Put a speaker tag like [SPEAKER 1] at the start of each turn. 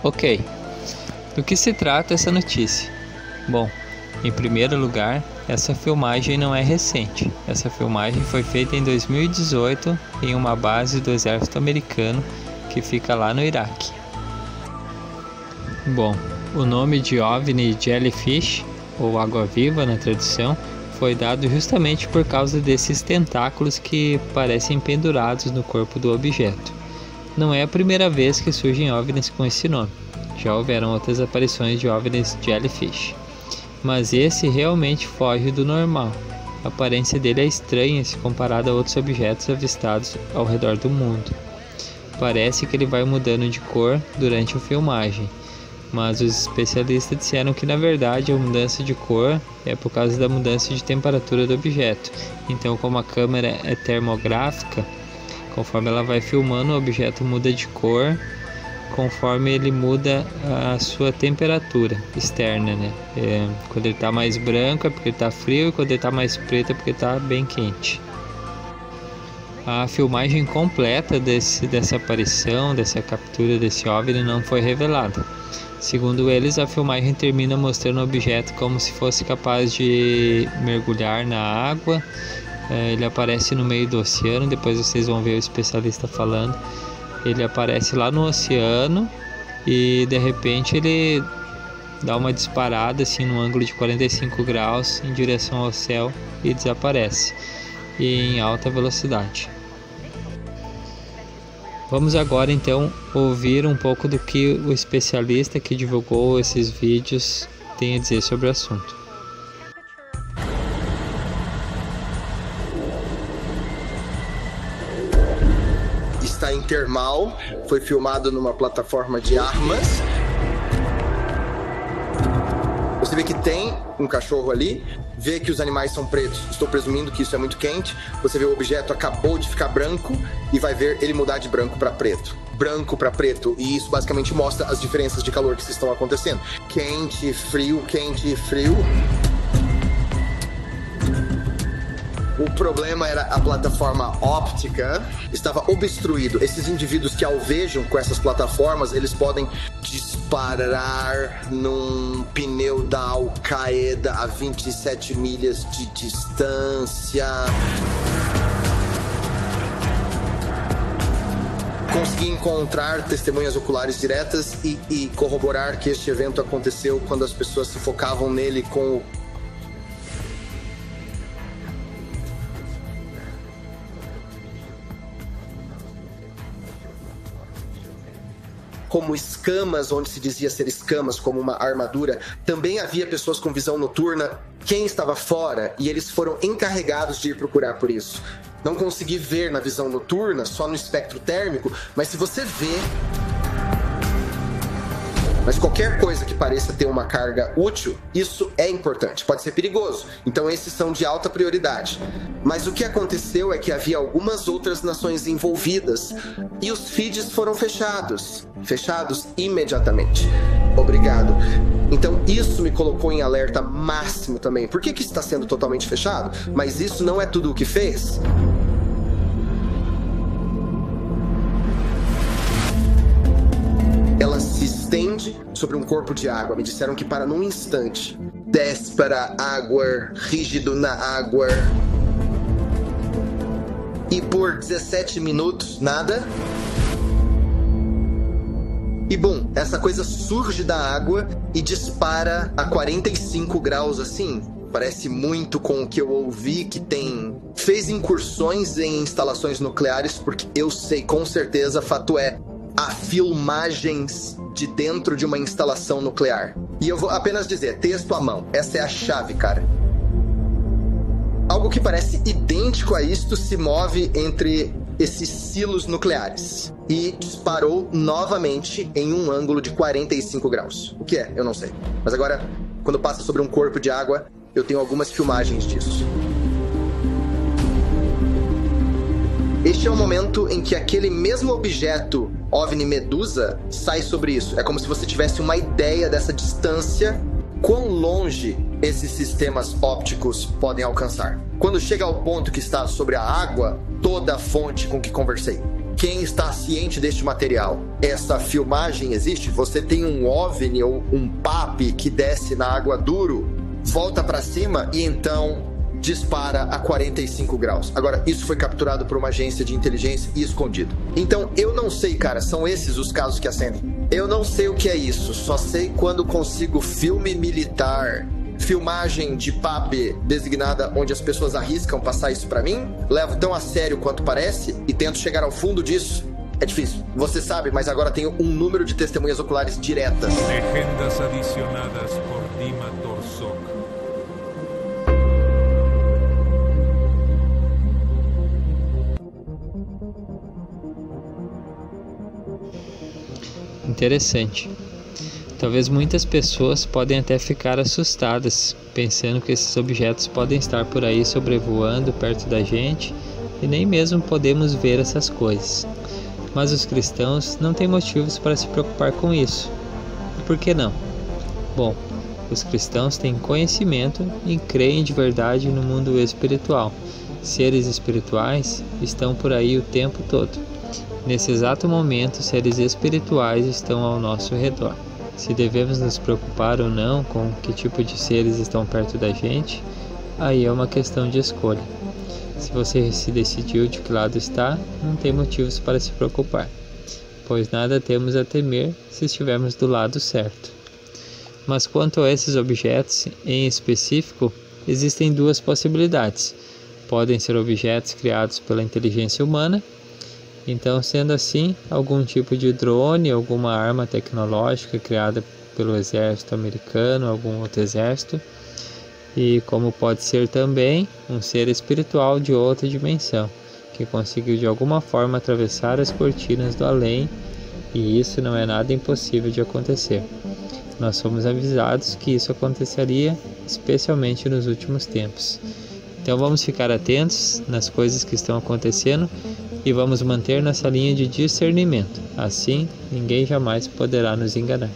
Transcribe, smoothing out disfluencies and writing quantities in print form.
[SPEAKER 1] Ok, do que se trata essa notícia? Bom, em primeiro lugar, essa filmagem não é recente. Essa filmagem foi feita em 2018 em uma base do exército americano que fica lá no Iraque. Bom, o nome de OVNI Jellyfish, ou água-viva na tradução, foi dado justamente por causa desses tentáculos que parecem pendurados no corpo do objeto. Não é a primeira vez que surgem OVNIs com esse nome. Já houveram outras aparições de OVNIs Jellyfish. Mas esse realmente foge do normal. A aparência dele é estranha se comparada a outros objetos avistados ao redor do mundo. Parece que ele vai mudando de cor durante a filmagem, mas os especialistas disseram que na verdade a mudança de cor é por causa da mudança de temperatura do objeto. Então, como a câmera é termográfica, conforme ela vai filmando, o objeto muda de cor conforme ele muda a sua temperatura externa, né? Quando ele está mais branco é porque ele está frio, e quando ele está mais preto é porque está bem quente. A filmagem completa dessa aparição, dessa captura desse OVNI não foi revelada. Segundo eles, a filmagem termina mostrando o objeto como se fosse capaz de mergulhar na água. Ele aparece no meio do oceano, depois vocês vão ver o especialista falando. Ele aparece lá no oceano e de repente ele dá uma disparada assim no ângulo de 45 graus em direção ao céu e desaparece em alta velocidade. Vamos agora então ouvir um pouco do que o especialista que divulgou esses vídeos tem a dizer sobre o assunto.
[SPEAKER 2] Está em termal, foi filmado numa plataforma de armas. Você vê que tem um cachorro ali, vê que os animais são pretos. Estou presumindo que isso é muito quente. Você vê o objeto acabou de ficar branco e vai ver ele mudar de branco para preto. Branco para preto. E isso basicamente mostra as diferenças de calor que estão acontecendo. Quente, frio, quente, frio. O problema era a plataforma óptica estava obstruído. Esses indivíduos que alvejam com essas plataformas, eles podem disparar num pneu da Al-Qaeda a 27 milhas de distância. Consegui encontrar testemunhas oculares diretas e corroborar que este evento aconteceu quando as pessoas se focavam nele com como escamas, onde se dizia ser escamas, como uma armadura. Também havia pessoas com visão noturna. Quem estava fora? E eles foram encarregados de ir procurar por isso. Não consegui ver na visão noturna, só no espectro térmico, mas se você vê... Mas qualquer coisa que pareça ter uma carga útil, isso é importante, pode ser perigoso. Então esses são de alta prioridade. Mas o que aconteceu é que havia algumas outras nações envolvidas e os feeds foram fechados imediatamente. Obrigado. Então isso me colocou em alerta máximo também. Por que está sendo totalmente fechado? Mas isso não é tudo o que fez. Ela se estende sobre um corpo de água. Me disseram que para num instante. Desce para a água, rígido na água. E por 17 minutos, nada. E bom, essa coisa surge da água e dispara a 45 graus assim. Parece muito com o que eu ouvi que fez incursões em instalações nucleares, porque eu sei com certeza, fato é, há filmagens de dentro de uma instalação nuclear. E eu vou apenas dizer, texto à mão, essa é a chave, cara. Algo que parece idêntico a isto se move entre esses silos nucleares e disparou novamente em um ângulo de 45 graus. O que é? Eu não sei. Mas agora, quando passa sobre um corpo de água, eu tenho algumas filmagens disso. Este é o momento em que aquele mesmo objeto, OVNI Medusa, sai sobre isso. É como se você tivesse uma ideia dessa distância, quão longe esses sistemas ópticos podem alcançar. Quando chega ao ponto que está sobre a água, toda a fonte com que conversei. Quem está ciente deste material? Essa filmagem existe? Você tem um OVNI ou um PAP que desce na água duro, volta para cima e então dispara a 45 graus. Agora, isso foi capturado por uma agência de inteligência e escondido. Então, eu não sei, cara, são esses os casos que acendem. Eu não sei o que é isso, só sei quando consigo filme militar, filmagem de PAP designada onde as pessoas arriscam passar isso pra mim, levo tão a sério quanto parece e tento chegar ao fundo disso. É difícil, você sabe, mas agora tenho um número de testemunhas oculares diretas.
[SPEAKER 3] Legendas adicionadas por Dima Torsok.
[SPEAKER 1] Interessante. Talvez muitas pessoas podem até ficar assustadas, pensando que esses objetos podem estar por aí sobrevoando perto da gente e nem mesmo podemos ver essas coisas. Mas os cristãos não têm motivos para se preocupar com isso. E por que não? Bom, os cristãos têm conhecimento e creem de verdade no mundo espiritual. Seres espirituais estão por aí o tempo todo. Nesse exato momento, seres espirituais estão ao nosso redor. Se devemos nos preocupar ou não com que tipo de seres estão perto da gente, aí é uma questão de escolha. Se você se decidiu de que lado está, não tem motivos para se preocupar, pois nada temos a temer se estivermos do lado certo. Mas quanto a esses objetos em específico, existem duas possibilidades. Podem ser objetos criados pela inteligência humana. Então, sendo assim, algum tipo de drone, alguma arma tecnológica criada pelo exército americano, algum outro exército, e como pode ser também um ser espiritual de outra dimensão, que conseguiu de alguma forma atravessar as cortinas do além, e isso não é nada impossível de acontecer. Nós fomos avisados que isso aconteceria, especialmente nos últimos tempos. Então vamos ficar atentos nas coisas que estão acontecendo e vamos manter nossa linha de discernimento. Assim, ninguém jamais poderá nos enganar.